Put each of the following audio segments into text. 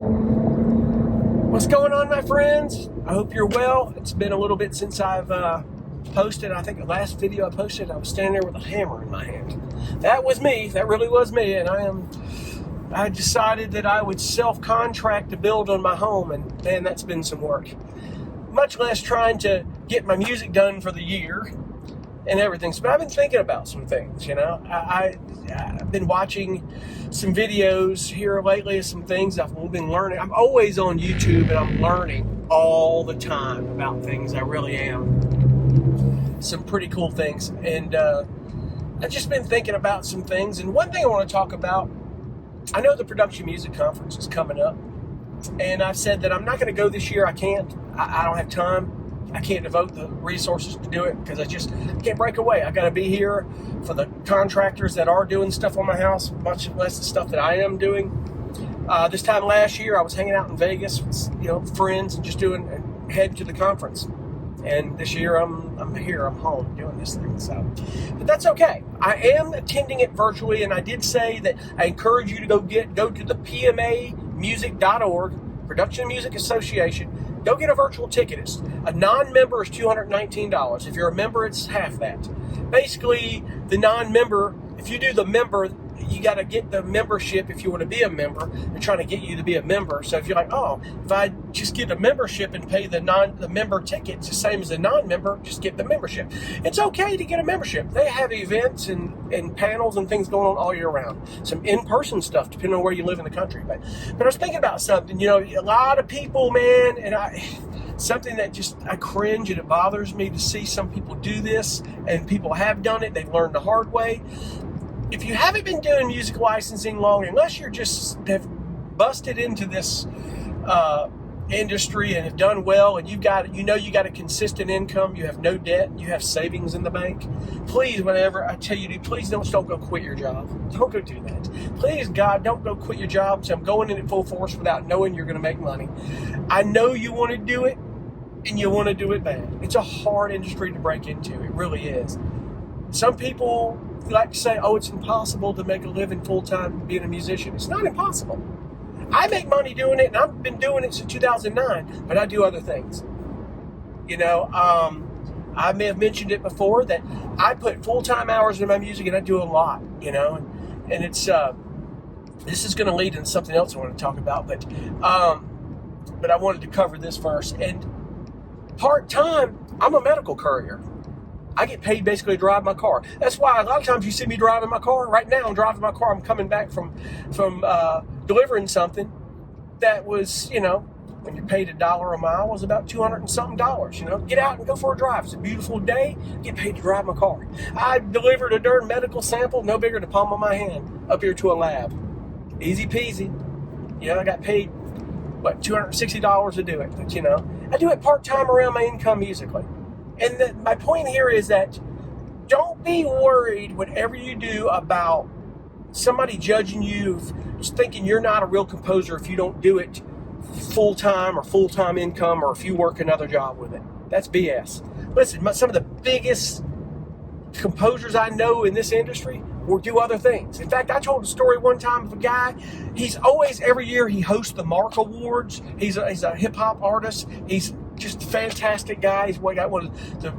What's going on, my friends? I hope you're well. It's been a little bit since I've posted. I think the last video I posted, I was standing there with a hammer in my hand. That was me. That really was me. And I decided that I would self-contract to build on my home. And man, that's been some work. Much less trying to get my music done for the year and everything. But I've been thinking about some things, you know. I've been watching some videos here lately of some things I've been learning. I'm always on YouTube and I'm learning all the time about things. I really am. Some pretty cool things. And I've just been thinking about some things. And one thing I want to talk about, I know the Production Music Conference is coming up. And I've said that I'm not going to go this year. I can't. I don't have time. I can't devote the resources to do it because I can't break away. I got to be here for the contractors that are doing stuff on my house, much less the stuff that I am doing. This time last year, I was hanging out in Vegas with friends and just heading to the conference. And this year, I'm here. I'm home doing this thing. So, but that's okay. I am attending it virtually, and I did say that I encourage you to go to the PMAmusic.org, Production Music Association. Go get a virtual ticket. A non-member is $219. If you're a member, it's half that. Basically, the non-member, if you do the member, you got to get the membership if you want to be a member. They're trying to get you to be a member. So if you're like, oh, if I just get a membership and pay the member ticket, it's the same as a non-member, just get the membership. It's okay to get a membership. They have events and panels and things going on all year round. Some in-person stuff, depending on where you live in the country. But I was thinking about something, a lot of people, man, and something that I cringe and it bothers me to see some people do this, and people have done it. They've learned the hard way. If you haven't been doing music licensing long, unless you're have busted into this industry and have done well, and you got a consistent income, you have no debt, you have savings in the bank, please, whenever I tell you to, please don't go quit your job. Don't go do that. Please, God, don't go quit your job. So I'm going in at full force without knowing you're going to make money. I know you want to do it, and you want to do it bad. It's a hard industry to break into. It really is. Some people like to say, oh, it's impossible to make a living full-time being a musician. It's not impossible. I make money doing it, and I've been doing it since 2009, but I do other things. I may have mentioned it before that I put full-time hours into my music, and I do a lot, and it's, this is going to lead into something else I want to talk about, but I wanted to cover this first. And part-time, I'm a medical courier. I get paid basically to drive my car. That's why a lot of times you see me driving my car. Right now I'm driving my car. I'm coming back from delivering something that was, when you're paid $1 a mile, was about $200 and something. Get out and go for a drive. It's a beautiful day. Get paid to drive my car. I delivered a darn medical sample, no bigger than the palm of my hand, up here to a lab. Easy peasy. I got paid, $260 to do it. But, I do it part-time around my income musically. And my point here is that don't be worried whatever you do about somebody judging you, just thinking you're not a real composer if you don't do it full-time or full-time income, or if you work another job with it. That's BS. Listen, some of the biggest composers I know in this industry will do other things. In fact, I told a story one time of a guy. He's always, every year, he hosts the Mark Awards. He's a hip-hop artist. He's just a fantastic guy. He's got one of the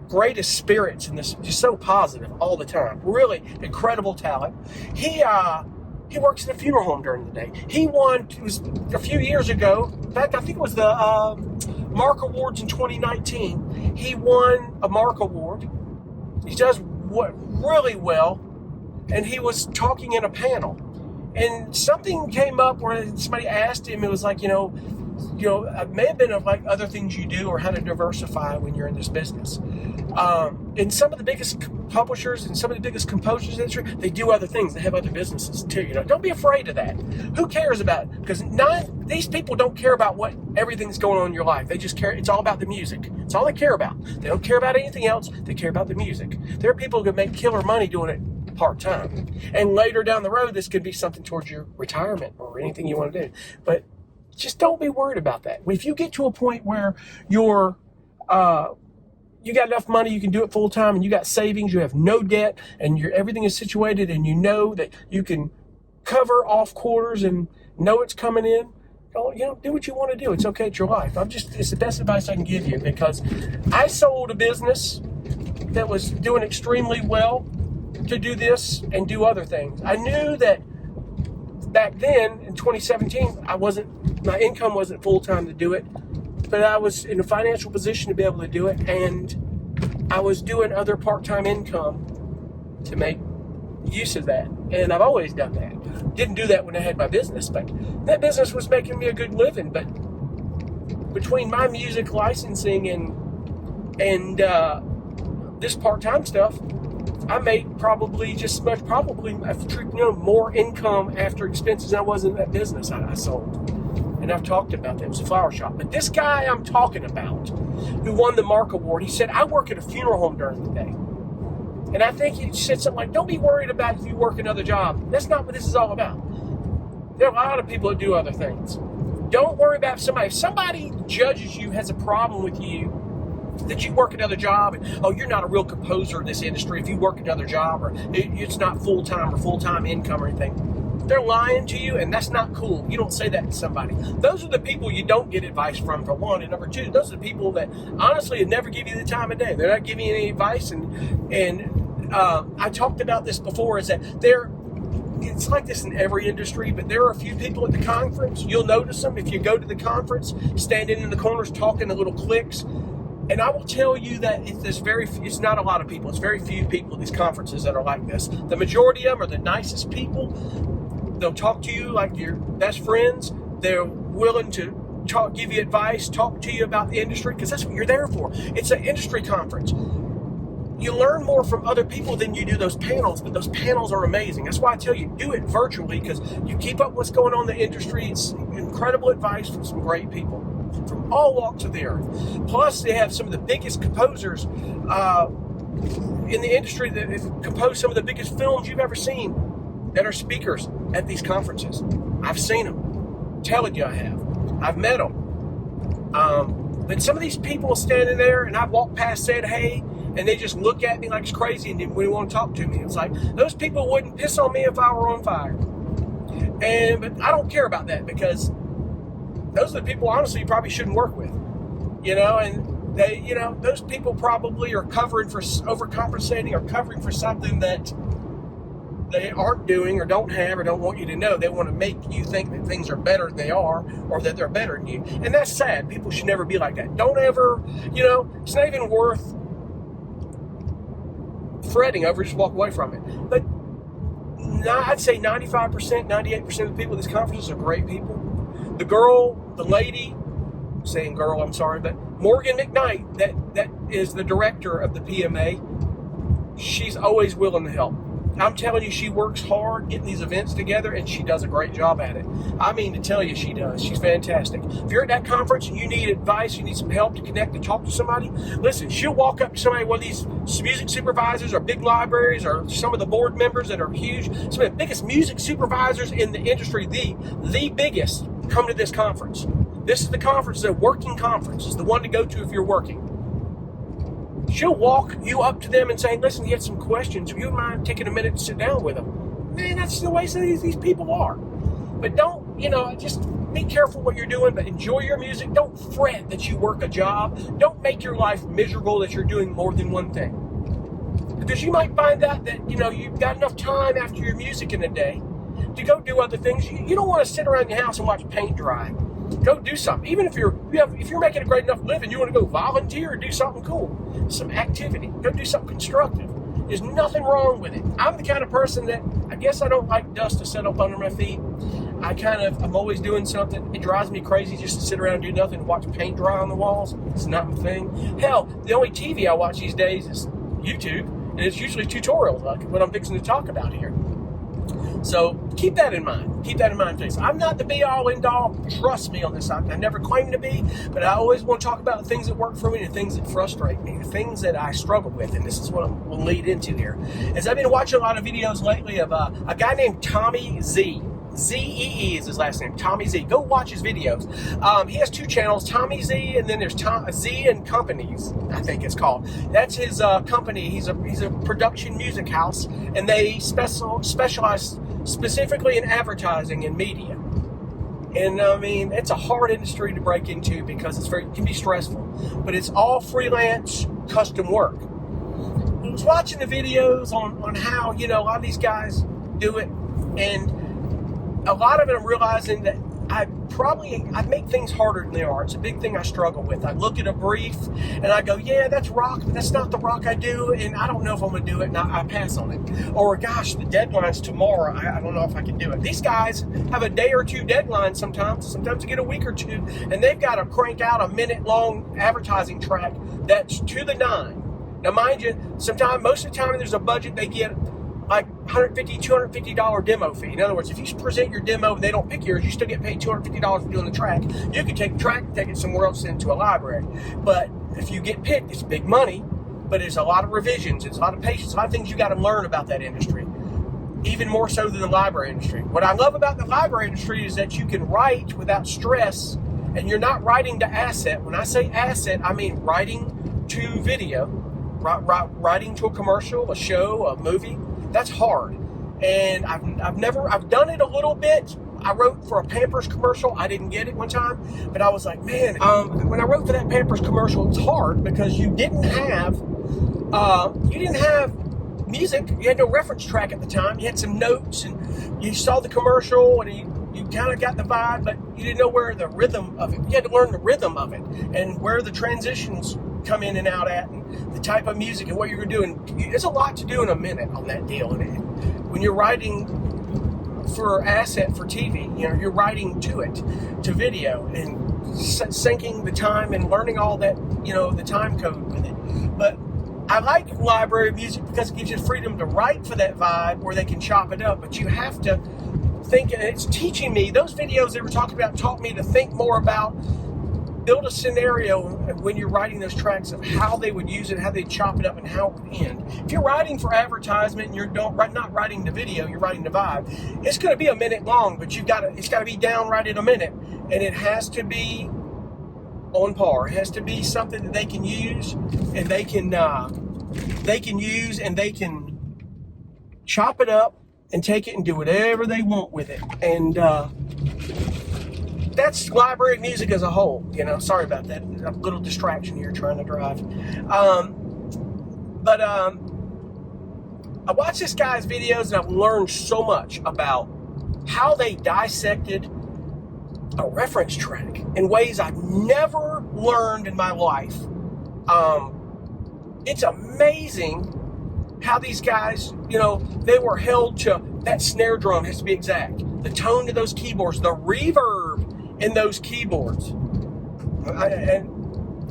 greatest spirits in this, just so positive all the time. Really incredible talent. He works in a funeral home during the day. He won, it was a few years ago, in fact, I think it was the Mark Awards in 2019. He won a Mark Award. He does really well, and he was talking in a panel. And something came up where somebody asked him, it was like, it may have been of like other things you do or how to diversify when you're in this business. And some of the biggest publishers and some of the biggest composers in the industry, they do other things. They have other businesses too. Don't be afraid of that. Who cares about it? Because these people don't care about what everything's going on in your life. They just care. It's all about the music. It's all they care about. They don't care about anything else. They care about the music. There are people who can make killer money doing it part-time. And later down the road, this could be something towards your retirement or anything you want to do. But just don't be worried about that. If you get to a point where you got enough money, you can do it full time, and you got savings, you have no debt, and everything is situated, and you know that you can cover off quarters and know it's coming in, do what you want to do. It's okay. It's your life. It's the best advice I can give you, because I sold a business that was doing extremely well to do this and do other things. I knew that back then in 2017, my income wasn't full-time to do it, but I was in a financial position to be able to do it, and I was doing other part-time income to make use of that. And I've always done that. Didn't do that when I had my business, but that business was making me a good living. But between my music licensing and this part-time stuff, I made probably more income after expenses than I was in that business I sold. And I've talked about that. It was a flower shop. But this guy I'm talking about, who won the Mark Award, he said, I work at a funeral home during the day. And I think he said something like, don't be worried about if you work another job. That's not what this is all about. There are a lot of people that do other things. Don't worry about if somebody judges you, has a problem with you, that you work another job, and you're not a real composer in this industry if you work another job, or it's not full-time or full-time income or anything. They're lying to you, and that's not cool. You don't say that to somebody. Those are the people you don't get advice from, for one. And number two, those are the people that honestly would never give you the time of day. They're not giving you any advice. And I talked about this before, is that it's like this in every industry, but there are a few people at the conference. You'll notice them if you go to the conference, standing in the corners talking to little cliques. And I will tell you that it's not a lot of people. It's very few people at these conferences that are like this. The majority of them are the nicest people. They'll talk to you like your best friends. They're willing to give you advice, talk to you about the industry, because that's what you're there for. It's an industry conference. You learn more from other people than you do those panels, but those panels are amazing. That's why I tell you, do it virtually, because you keep up what's going on in the industry. It's incredible advice from some great people from all walks of the earth. Plus, they have some of the biggest composers in the industry that have composed some of the biggest films you've ever seen that are speakers at these conferences. I've seen them. I'm telling you, I have. I've met them. But some of these people standing there, and I've walked past, said, hey, and they just look at me like it's crazy and didn't really want to talk to me. It's like, those people wouldn't piss on me if I were on fire. But I don't care about that, because those are the people, honestly, you probably shouldn't work with. And they, those people probably are overcompensating or covering for something that they aren't doing or don't have or don't want you to know. They want to make you think that things are better than they are, or that they're better than you. And that's sad. People should never be like that. Don't ever, it's not even worth fretting over. Just walk away from it. But I'd say 95%, 98% of the people at these conferences are great people. The lady, saying girl, I'm sorry, but Morgan McKnight, that is the director of the PMA, she's always willing to help. I'm telling you, she works hard getting these events together, and she does a great job at it. I mean to tell you, she does. She's fantastic. If you're at that conference and you need advice, you need some help to connect and talk to somebody, listen, she'll walk up to somebody, one of these music supervisors or big libraries, or some of the board members that are huge, some of the biggest music supervisors in the industry, the biggest, come to this conference. This is the conference, the working conference. It's the one to go to if you're working. She'll walk you up to them and say, listen, you have some questions. Would you mind taking a minute to sit down with them? Man, that's the way some of these people are. But don't, just be careful what you're doing, but enjoy your music. Don't fret that you work a job. Don't make your life miserable that you're doing more than one thing. Because you might find out that, you've got enough time after your music in a day to go do other things. You don't want to sit around your house and watch paint dry. Go do something. Even if you're making a great enough living, you want to go volunteer or do something cool, some activity. Go do something constructive. There's nothing wrong with it. I'm the kind of person that I guess I don't like dust to set up under my feet. I'm always doing something. It drives me crazy just to sit around and do nothing and watch paint dry on the walls. It's not my thing. Hell, the only TV I watch these days is YouTube, and it's usually tutorials like what I'm fixing to talk about here. So keep that in mind. Keep that in mind, please. I'm not the be-all, end-all. Trust me on this. I never claim to be, but I always want to talk about the things that work for me, the things that frustrate me, the things that I struggle with, and this is what we'll lead into here. As I've been watching a lot of videos lately of a guy named Tommy Z. Z-E-E is his last name, Tommy Z. Go watch his videos. He has two channels, Tommy Z, and then there's Z and Companies, I think it's called. That's his company. He's a production music house, and they specialize specifically in advertising and media. And I mean, it's a hard industry to break into because it can be stressful. But it's all freelance, custom work. I was watching the videos on how, a lot of these guys do it. And a lot of it I'm realizing that I make things harder than they are. It's a big thing I struggle with. I look at a brief and I go, yeah, that's rock, but that's not the rock I do, and I don't know if I'm going to do it, and I pass on it. Or, gosh, the deadline's tomorrow. I don't know if I can do it. These guys have a day or two deadline sometimes they get a week or two, and they've got to crank out a minute-long advertising track that's to the nine. Now, mind you, most of the time there's a budget, they get like $150, $250 demo fee. In other words, if you present your demo and they don't pick yours, you still get paid $250 for doing the track. You can take the track and take it somewhere else into a library. But if you get picked, it's big money, but there's a lot of revisions, it's a lot of patience, a lot of things you got to learn about that industry, even more so than the library industry. What I love about the library industry is that you can write without stress, and you're not writing to asset. When I say asset, I mean writing to video, writing to a commercial, a show, a movie. That's hard, and I've done it a little bit. I wrote for a Pampers commercial. I didn't get it one time, but I was like, man, when I wrote for that Pampers commercial, it's hard because you didn't have music. You had no reference track at the time. You had some notes, and you saw the commercial, and you kind of got the vibe, but you didn't know where the rhythm of it. You had to learn the rhythm of it and where the transitions come in and out at, and the type of music and what you're doing. There's a lot to do in a minute on that deal. And when you're writing for asset for TV, you're writing to it, to video, and syncing the time and learning all that, the time code with it. But I like library music because it gives you freedom to write for that vibe where they can chop it up, but you have to think, and it's teaching me, those videos they were talking about taught me to think more about, build a scenario when you're writing those tracks of how they would use it, how they chop it up, and how it would end. If you're writing for advertisement and you're not writing the video, you're writing the vibe, it's going to be a minute long, but it's got to be down right in a minute, and it has to be on par. It has to be something that they can use, and they can use, and they can chop it up and take it and do whatever they want with it. And that's library music as a whole. Sorry about that. A little distraction here trying to drive. But I watched this guy's videos, and I've learned so much about how they dissected a reference track in ways I've never learned in my life. It's amazing how these guys, they were held to, that snare drum has to be exact. The tone of those keyboards, the reverb in those keyboards. And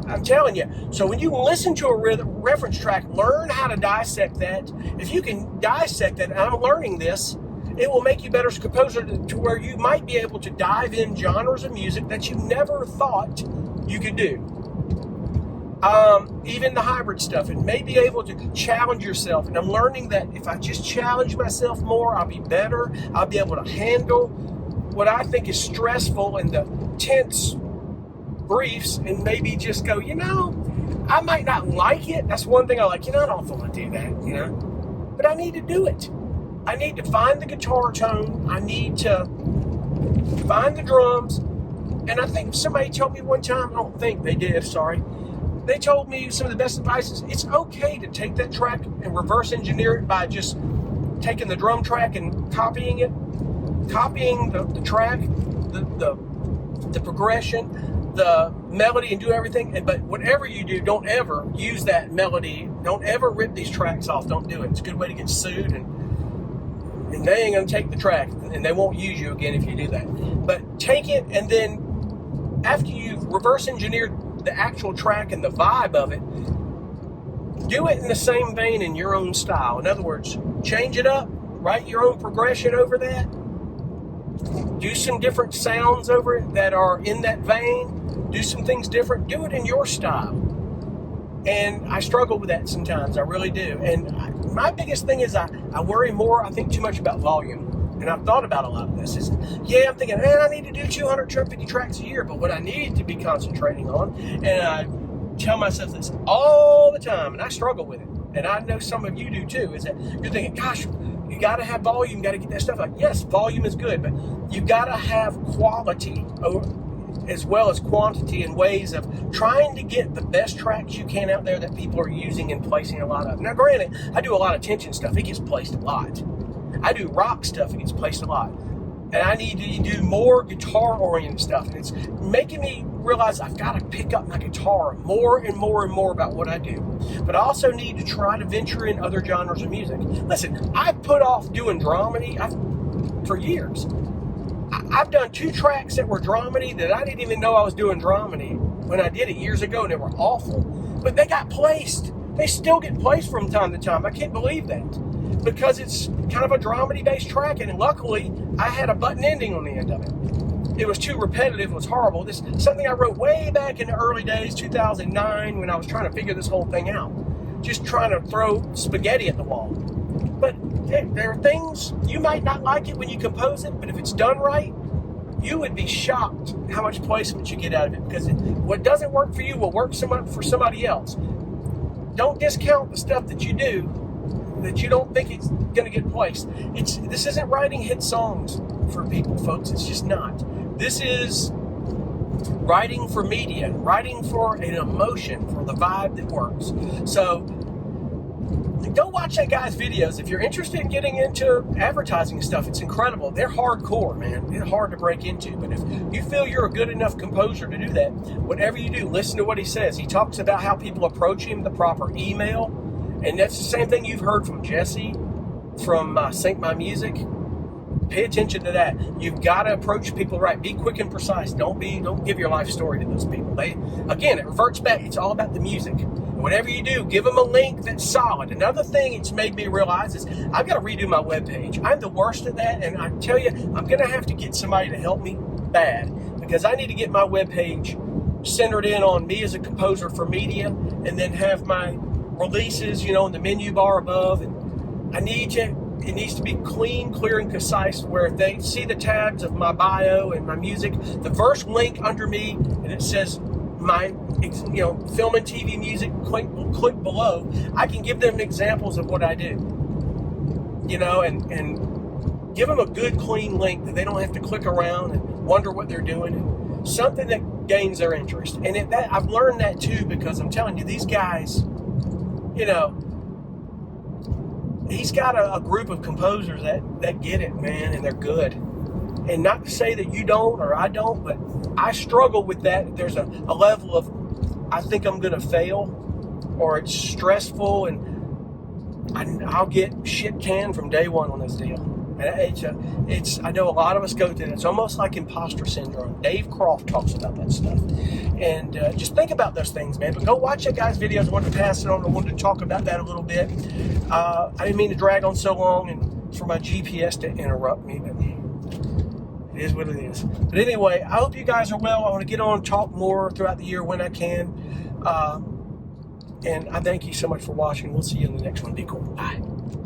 I'm telling you, so when you listen to a reference track, learn how to dissect that. If you can dissect it, and I'm learning this, it will make you better as a composer to where you might be able to dive in genres of music that you never thought you could do. Even the hybrid stuff, and may be able to challenge yourself. And I'm learning that if I just challenge myself more, I'll be better. I'll be able to handle what I think is stressful and the tense briefs, and maybe just go, I might not like it. That's one thing I like. I don't want to do that, but I need to do it. I need to find the guitar tone. I need to find the drums. And I think somebody told me one time, I don't think they did, sorry. They told me some of the best advice is it's okay to take that track and reverse engineer it by just taking the drum track and copying it. Copying the track, the progression, the melody, and do everything. But whatever you do, don't ever use that melody. Don't ever rip these tracks off. Don't do it. It's a good way to get sued, and they ain't gonna take the track, and they won't use you again if you do that. But take it, and then after you've reverse engineered the actual track and the vibe of it, do it in the same vein in your own style. In other words, change it up, write your own progression over that. Do some different sounds over it that are in that vein. Do some things different. Do it in your style. And I struggle with that sometimes. I really do. And my biggest thing is I worry more, I think too much about volume. And I've thought about a lot of this. I'm thinking, man, I need to do 200, 250 tracks a year. But what I need to be concentrating on, and I tell myself this all the time, and I struggle with it, and I know some of you do too, is that you're thinking, gosh, You got to have volume. You got to get that stuff out. Yes, volume is good, but you got to have quality as well as quantity and ways of trying to get the best tracks you can out there that people are using and placing a lot of. Now, granted, I do a lot of tension stuff. It gets placed a lot. I do rock stuff. It gets placed a lot. And I need to do more guitar-oriented stuff. And it's making me realize I've got to pick up my guitar more and more and more about what I do. But I also need to try to venture in other genres of music. Listen, I've put off doing dramedy for years. I've done 2 tracks that were dramedy that I didn't even know I was doing dramedy when I did it years ago, and they were awful. But they got placed. They still get placed from time to time. I can't believe that. Because it's kind of a dramedy-based track, and luckily, I had a button ending on the end of it. It was too repetitive. It was horrible. This is something I wrote way back in the early days, 2009, when I was trying to figure this whole thing out. Just trying to throw spaghetti at the wall. But there are things, you might not like it when you compose it, but if it's done right, you would be shocked how much placement you get out of it, because what doesn't work for you will work for somebody else. Don't discount the stuff that you do that you don't think it's going to get placed. This isn't writing hit songs for people, folks. It's just not. This is writing for media, writing for an emotion, for the vibe that works. So go watch that guy's videos. If you're interested in getting into advertising stuff, it's incredible. They're hardcore, man. They're hard to break into. But if you feel you're a good enough composer to do that, whatever you do, listen to what he says. He talks about how people approach him, the proper email. And that's the same thing you've heard from Jesse, from Sync My Music. Pay attention to that. You've got to approach people right. Be quick and precise. Don't give your life story to those people. Again, it reverts back. It's all about the music. Whatever you do, give them a link that's solid. Another thing it's made me realize is I've got to redo my webpage. I'm the worst at that, and I tell you, I'm going to have to get somebody to help me bad, because I need to get my webpage centered in on me as a composer for media, and then have my releases, in the menu bar above. And it needs to be clean, clear, and concise, where if they see the tabs of my bio and my music, the first link under me, and it says my film and TV music, click below. I can give them examples of what I do, and give them a good, clean link that they don't have to click around and wonder what they're doing, and something that gains their interest. And I've learned that too, because I'm telling you, these guys, he's got a group of composers that get it, man, and they're good. And not to say that you don't or I don't, but I struggle with that. There's a level of, I think I'm going to fail, or it's stressful, and I'll get shit canned from day one on this deal. And I know a lot of us go through it. It's almost like imposter syndrome. Dave Croft talks about that stuff. And just think about those things, man. But go watch that guy's videos. I wanted to pass it on. I wanted to talk about that a little bit. I didn't mean to drag on so long and for my GPS to interrupt me, but it is what it is. But anyway, I hope you guys are well. I want to get on and talk more throughout the year when I can. And I thank you so much for watching. We'll see you in the next one. Be cool. Bye.